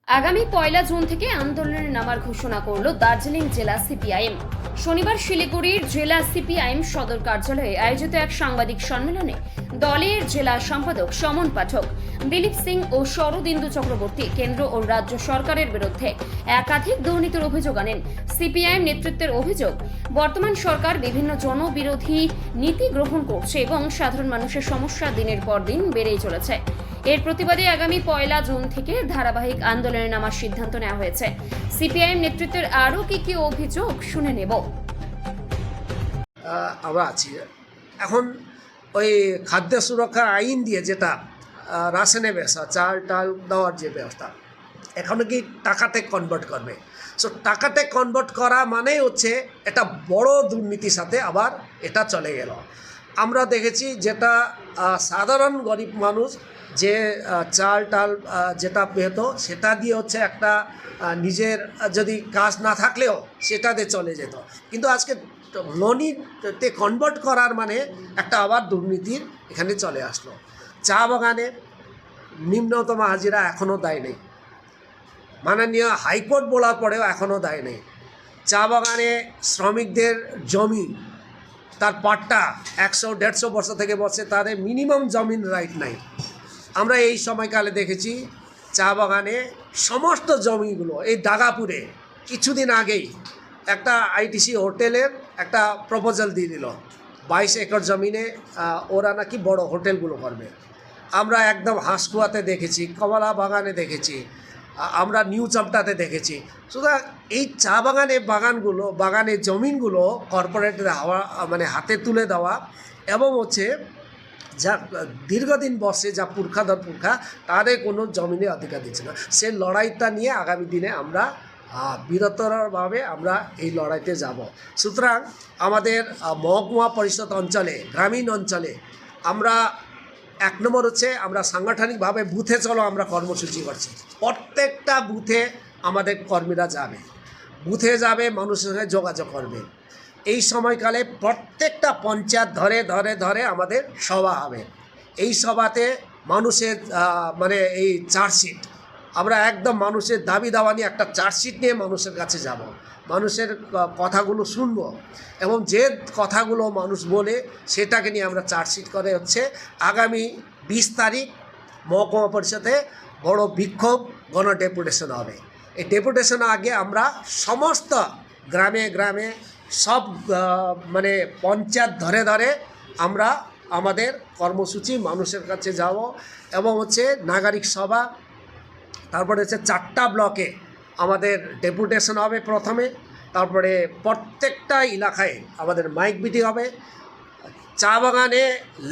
আগামী 1 জুন থেকে আন্দোলনে নামার ঘোষণা করল দার্জিলিং জেলা সিপিআইএম। শনিবার শিলিগুড়ির জেলা সিপিআইএম সদর কার্যালয়ে আয়োজিত এক সাংবাদিক সম্মেলনে দলের জেলা সম্পাদক সমন পাঠক, দিলীপ সিং ও শরদিন্দু চক্রবর্তী কেন্দ্র ও রাজ্য সরকারের বিরুদ্ধে একাধিক দুর্নীতির অভিযোগ আনেন। সিপিআইএম নেতৃত্বের অভিযোগ, বর্তমান সরকার বিভিন্ন জনবিরোধী নীতি গ্রহণ করছে এবং সাধারণ মানুষের সমস্যা দিনের পর দিন বেড়েই চলেছে। এর প্রতিবাদে আগামী 1 জুন থেকে ধারাবাহিক আন্দোলনে নামার সিদ্ধান্ত নেওয়া হয়েছে। সিপিআইএম নেতৃত্বের আরও কি অভিযোগ শুনে নেব। আমরা আছি এখন ওই খাদ্য সুরক্ষা আইন দিয়ে যেটা রাশনের ব্যবস্থা, চাল টাল দেওয়ার যে ব্যবস্থা, এখন কি টাকাতে কনভার্ট করবে। সো টাকাতে কনভার্ট করা মানেই হচ্ছে এটা বড় দুর্নীতির সাথে আবার এটা চলে গেল। আমরা দেখেছি যেটা সাধারণ গরিব মানুষ যে চাল টাল যেটা পেত সেটা দিয়ে হচ্ছে একটা নিজের যদি কাজ না থাকলেও সেটাতে চলে যেত, কিন্তু আজকে মনিতে কনভার্ট করার মানে একটা আবার দুর্নীতির এখানে চলে আসলো। চা বাগানে নিম্নতম হাজিরা এখনও দেয় নেই, মাননীয় হাইকোর্ট বলার পরেও এখনও দেয় নেই। চা বাগানে শ্রমিকদের জমি তার পাট্টা 100-150 বছর থেকে বসে, তাদের মিনিমাম জমিন রাইট নাই। আমরা এই সময়কালে দেখেছি চা বাগানে সমস্ত জমিগুলো, এই দাগাপুরে কিছুদিন আগেই একটা আইটিসি হোটেলের একটা প্রপোজাল দিয়ে দিল, 22 একর জমিনে ওরা নাকি বড় হোটেলগুলো করবে। আমরা একদম হাঁসকুয়াতে দেখেছি, কমলা বাগানে দেখেছি, আমরা নিউ চামটাতে দেখেছি। সুতরাং এই চা বাগানের জমিনগুলো কর্পোরেটের হাতে তুলে দেওয়া এবং হচ্ছে যা দীর্ঘদিন বসে যা পুরখা তাদের কোনো জমিনে অধিকার দিচ্ছে না। সে লড়াইটা নিয়ে আগামী দিনে আমরা বৃহত্তরভাবে আমরা এই লড়াইতে যাব। সুতরাং আমাদের মহকুমা পরিষদ অঞ্চলে, গ্রামীণ অঞ্চলে আমরা 1 নম্বর হচ্ছে আমরা সাংগঠনিকভাবে বুথে চলো আমরা কর্মসূচি করছি। প্রত্যেকটা বুথে আমাদের কর্মীরা যাবে, বুথে যাবে, মানুষের সঙ্গে যোগাযোগ করবে। এই সময়কালে প্রত্যেকটা পঞ্চায়েত ধরে আমাদের সভা হবে। এই সভাতে মানুষের এই চার্জশিট, আমরা একদম মানুষের দাবি দাওয়া নিয়ে একটা চার্জশিট নিয়ে মানুষের কাছে যাব, মানুষের কথাগুলো শুনব এবং যে কথাগুলো মানুষ বলে সেটাকে নিয়ে আমরা চার্জশিট করে হচ্ছে আগামী 20 তারিখ মহকুমা পরিষদে বড় বিক্ষোভ গণ ডেপুটেশন হবে। এই ডেপুটেশনের আগে আমরা সমস্ত গ্রামে সব পঞ্চায়েত ধরে আমরা আমাদের কর্মসূচি মানুষের কাছে যাব এবং হচ্ছে নাগরিক সভা, তারপরে হচ্ছে 4টা ব্লকে আমাদের ডেপুটেশন হবে প্রথমে, তারপরে প্রত্যেকটা এলাকায় আমাদের মাইক মিটিং হবে। চা বাগানে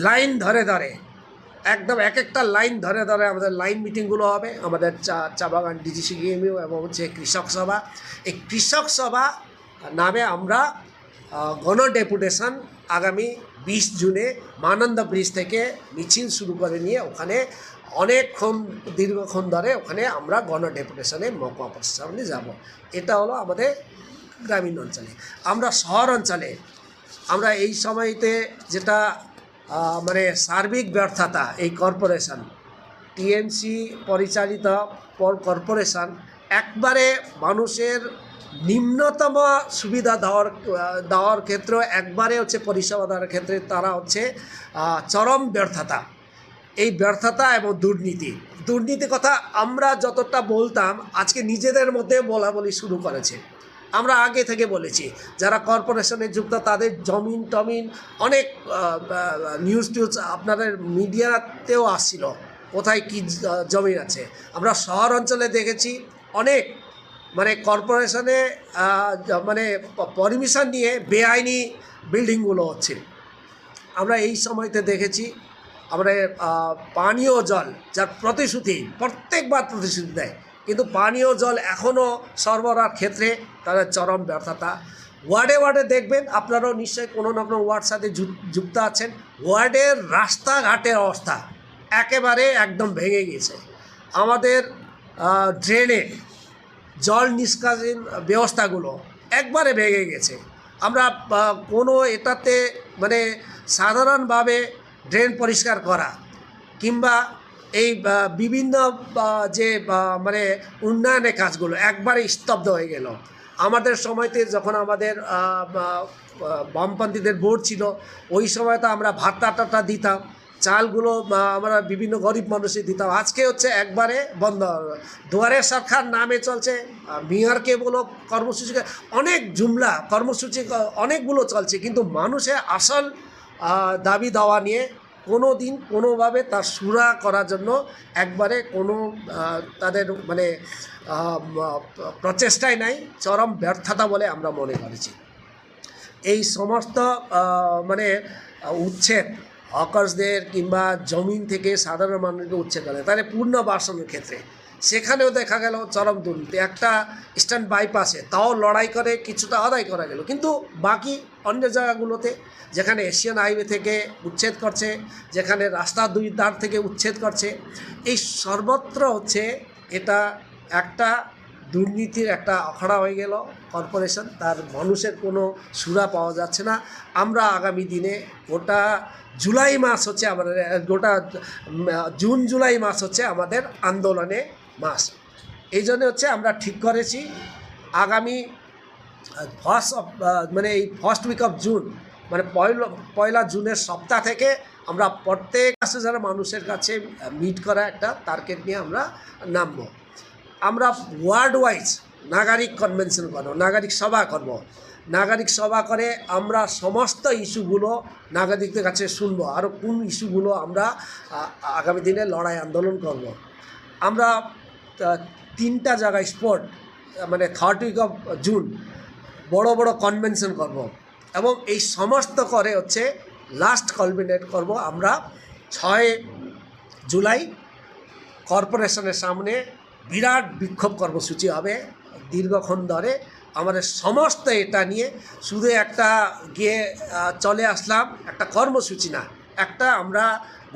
লাইন ধরে একদম একটা লাইন ধরে আমাদের লাইন মিটিংগুলো হবে। আমাদের চা বাগান ডিজিসিএমইউ এবং হচ্ছে কৃষক সভা, এই কৃষক সভা নামে আমরা গণ ডেপুটেশন আগামী 20 জুনে মানন্দ ব্রিজ থেকে মিছিল শুরু করে নিয়ে ওখানে দীর্ঘক্ষণ ধরে ওখানে আমরা গণ ডেপুটেশনে মহকুমা পরিষদ সামনে যাব। এটা হলো আমাদের গ্রামীণ অঞ্চলে। আমরা শহর অঞ্চলে আমরা এই সময়তে যেটা সার্বিক ব্যর্থতা, এই কর্পোরেশন টিএমসি পরিচালিত কর্পোরেশন একবারে মানুষের নিম্নতম সুবিধা দেওয়ার ক্ষেত্রে একবারে হচ্ছে পরিষেবা দেওয়ার ক্ষেত্রে তারা হচ্ছে চরম ব্যর্থতা। এই ব্যর্থতা এবং দুর্নীতি কথা আমরা যতটা বলতাম আজকে নিজেদের মধ্যে বলাবলি শুরু করেছে। আমরা আগে থেকে বলেছি যারা কর্পোরেশনে যুক্ত তাদের জমিন অনেক নিউজ আপনাদের মিডিয়াতেও আসছিল কোথায় কি জমিন আছে। আমরা শহর অঞ্চলে দেখেছি অনেক কর্পোরেশনে পারমিশন নিয়ে বেআইনি বিল্ডিংগুলো হচ্ছে। আমরা এই সময়তে দেখেছি আমরা পানীয় জল যার প্রত্যেকবার প্রতিশ্রুতি দেয়, কিন্তু পানীয় জল এখনও সরবরাহের ক্ষেত্রে তাদের চরম ব্যর্থতা। ওয়ার্ডে দেখবেন, আপনারাও নিশ্চয়ই কোনো না কোনো ওয়ার্ড সাথে যুক্ত আছেন, ওয়ার্ডের রাস্তাঘাটের অবস্থা একেবারে একদম ভেঙে গিয়েছে। আমাদের ড্রেনে জল নিষ্কাশন ব্যবস্থাগুলো একবারে ভেঙে গেছে। আমরা কোনো এটাতে সাধারণভাবে ড্রেন পরিষ্কার করা কিংবা এই বিভিন্ন যে মানে উন্নয়নের কাজগুলো একবারে স্তব্ধ হয়ে গেল। আমাদের সময়তে যখন আমাদের বামপন্থীদের ভোট ছিল, ওই সময় তো আমরা ভাতা দিতাম, চালগুলো আমরা বিভিন্ন গরিব মানুষই দিতাম। আজকে হচ্ছে একবারে বন্ধ। দুয়ারে সরকার নামে চলছে, মেয়রকে বলো কর্মসূচি, অনেক জুমলা কর্মসূচি অনেকগুলো চলছে, কিন্তু মানুষের আসল দাবি দাওয়া নিয়ে কোনো দিন কোনোভাবে তার সুরা করার জন্য একবারে কোনো তাদের মানে প্রচেষ্টাই নাই। চরম ব্যর্থতা বলে আমরা মনে করেছি। এই সমস্ত মানে উচ্ছেদ, হকার্সদের কিংবা জমিন থেকে সাধারণ মানুষকে উচ্ছেদ করে, তাহলে পুনর্বাসনের ক্ষেত্রে সেখানেও দেখা গেল চরম দুর্নীতি। একটা ইস্টার্ন বাইপাসে তাও লড়াই করে কিছুটা আদায় করা গেল, কিন্তু বাকি অন্য জায়গাগুলোতে যেখানে এশিয়ান হাইওয়ে থেকে উচ্ছেদ করছে, যেখানে রাস্তার দুই ধার থেকে উচ্ছেদ করছে, এই সর্বত্র হচ্ছে এটা একটা দুর্নীতির একটা আখড়া হয়ে গেল কর্পোরেশন। তার মানুষের কোনো সুরা পাওয়া যাচ্ছে না। আমরা আগামী দিনে গোটা জুলাই মাস হচ্ছে আমাদের, গোটা জুন জুলাই মাস হচ্ছে আমাদের আন্দোলনে মাস। এই জন্য হচ্ছে আমরা ঠিক করেছি আগামী মানে এই ফার্স্ট উইক অফ জুন, মানে পয়লা জুনের সপ্তাহ থেকে আমরা প্রত্যেক 10,000 মানুষের কাছে মিট করা একটা টার্গেট নিয়ে আমরা নামব। আমরা ওয়ার্ল্ড ওয়াইজ নাগরিক কনভেনশন করব, নাগরিক সভা করব। নাগরিক সভা করে আমরা সমস্ত ইস্যুগুলো নাগরিকদের কাছে শুনব, আরও কোন ইস্যুগুলো আমরা আগামী দিনে লড়াই আন্দোলন করব। আমরা 3টা জায়গায় স্পট, মানে থার্ড উইক অফ জুন বড় বড় কনভেনশন করব, এবং এই সমস্ত করে হচ্ছে লাস্ট কালমিনেট করব আমরা 6 জুলাই কর্পোরেশনের সামনে বিরাট বিক্ষোভ কর্মসূচি হবে দীর্ঘক্ষণ ধরে। আমাদের সমস্ত এটা নিয়ে শুধু একটা গিয়ে চলে আসলাম একটা কর্মসূচি না, একটা আমরা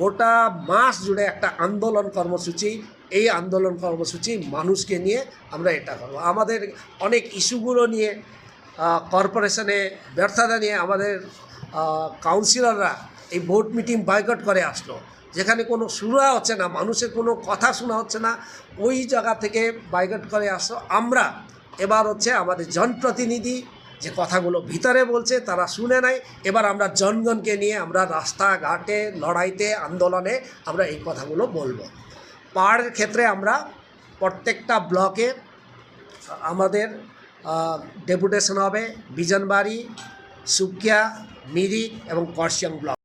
গোটা মাস জুড়ে একটা আন্দোলন কর্মসূচি, এই আন্দোলন কর্মসূচি মানুষকে নিয়ে আমরা এটা করব। আমাদের অনেক ইস্যুগুলো নিয়ে কর্পোরেশনে ব্যর্থতা নিয়ে আমাদের কাউন্সিলররা এই ভোট মিটিং বয়কট করে আসলো, যেখানে কোনো শোনা হচ্ছে না, মানুষের কোনো কথা শোনা হচ্ছে না, ওই জায়গা থেকে বয়কট করে আসলো। আমরা এবার হচ্ছে আমাদের জনপ্রতিনিধি যে কথাগুলো ভিতরে বলছে তারা শুনে নাই, এবার আমরা জনগণকে নিয়ে আমরা রাস্তাঘাটে লড়াইতে আন্দোলনে আমরা এই কথাগুলো বলবো। পাহাড়ের ক্ষেত্রে আমরা প্রত্যেকটা ব্লকে আমাদের ডেপুটেশন হবে, বিজনবাড়ি, সুকিয়া, মিরিক এবং করশিয়াং ব্লক।